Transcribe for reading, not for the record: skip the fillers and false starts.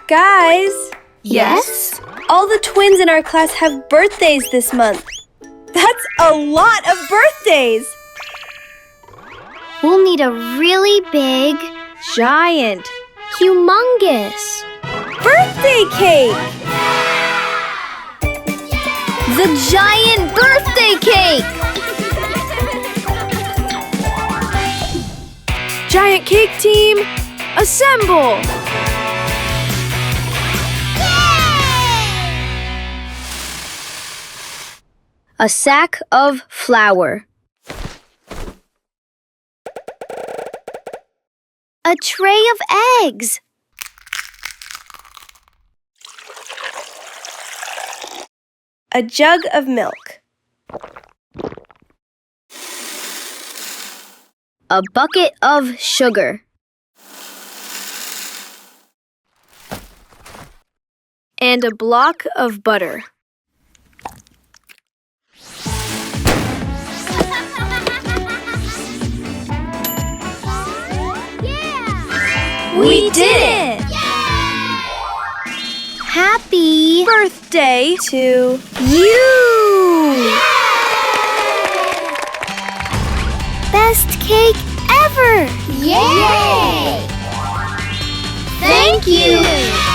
Guys, Yes? all the twins in our class have birthdays this month. That's a lot of birthdays! We'll need a really big, Giant humongous birthday cake! The giant birthday cake! Giant cake team, assemble! A sack of flour. A tray of eggs. A jug of milk. A bucket of sugar. And a block of butter. We did it! Happy Birthday to you! Best cake ever! Yay! Thank you!